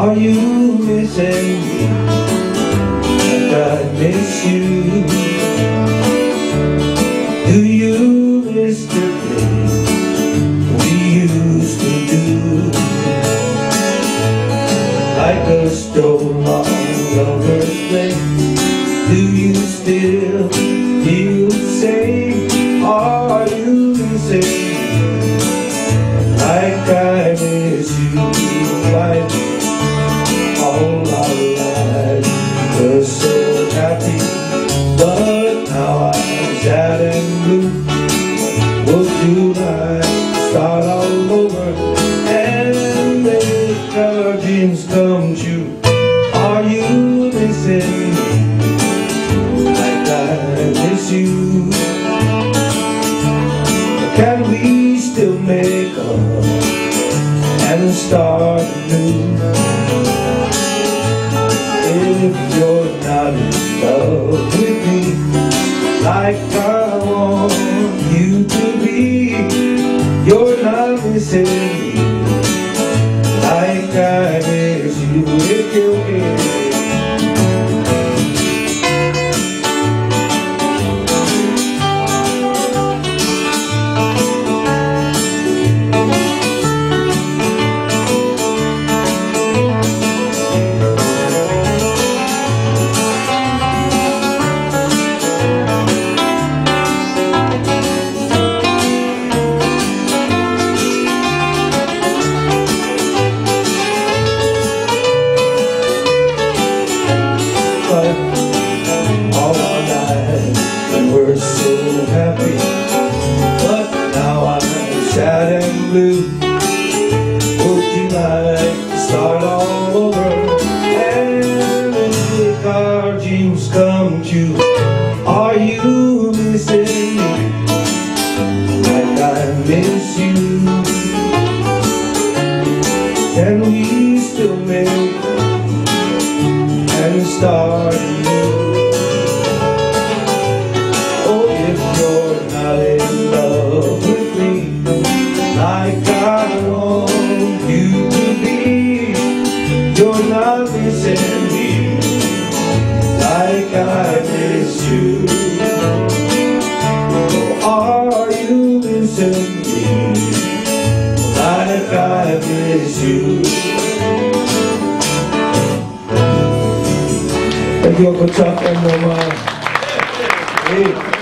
Are you missing me? Like I miss you. Do you miss the things we used to do? Like a storm on lover's flame, do you still feel the same? Are you missing me? Like I miss you. Like all our lives we're so happy, but now I'm sad and blue. Would you like to start all over and make our dreams come true? Are you missing me like I miss you? Can we still make up and start anew? If you're not in love with me like I want you to be, you're not missing me like I miss you. If you're here, all our lives and we're so happy, but now I'm sad and blue. Would you like to start all over and make our dreams come true? Are you missing me like I miss you? Can we still make and start anew? Oh, if you're not in love with me like I want you to be, you're not missing me like I miss you. Oh, are you missing me like I miss you? Thank you, Uncle Chuck and Mama. Hey.